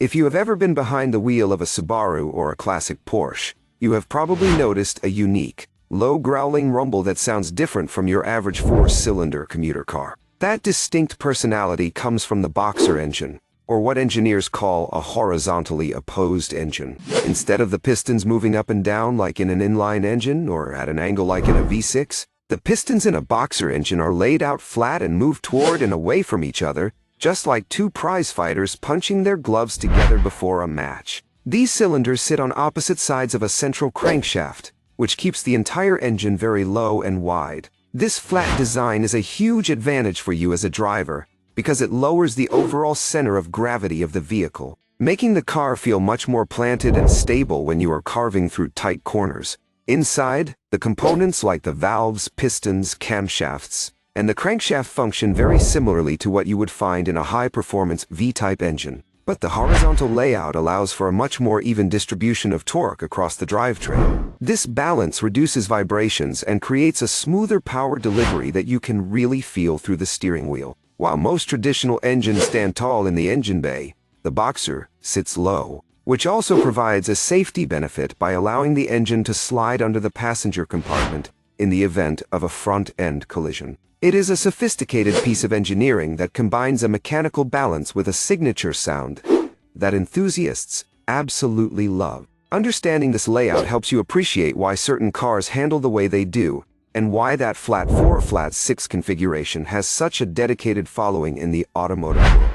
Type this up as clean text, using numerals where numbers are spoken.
If you have ever been behind the wheel of a Subaru or a classic Porsche, you have probably noticed a unique, low growling rumble that sounds different from your average four-cylinder commuter car. That distinct personality comes from the boxer engine, or what engineers call a horizontally opposed engine. Instead of the pistons moving up and down like in an inline engine or at an angle like in a V6, the pistons in a boxer engine are laid out flat and move toward and away from each other, just like two prize fighters punching their gloves together before a match. These cylinders sit on opposite sides of a central crankshaft, which keeps the entire engine very low and wide. This flat design is a huge advantage for you as a driver, because it lowers the overall center of gravity of the vehicle, making the car feel much more planted and stable when you are carving through tight corners. Inside, the components like the valves, pistons, camshafts, and the crankshaft function very similarly to what you would find in a high-performance V-type engine. But the horizontal layout allows for a much more even distribution of torque across the drivetrain. This balance reduces vibrations and creates a smoother power delivery that you can really feel through the steering wheel. While most traditional engines stand tall in the engine bay, the Boxer sits low, which also provides a safety benefit by allowing the engine to slide under the passenger compartment in the event of a front-end collision. It is a sophisticated piece of engineering that combines a mechanical balance with a signature sound that enthusiasts absolutely love. Understanding this layout helps you appreciate why certain cars handle the way they do, and why that flat 4 or flat 6 configuration has such a dedicated following in the automotive world.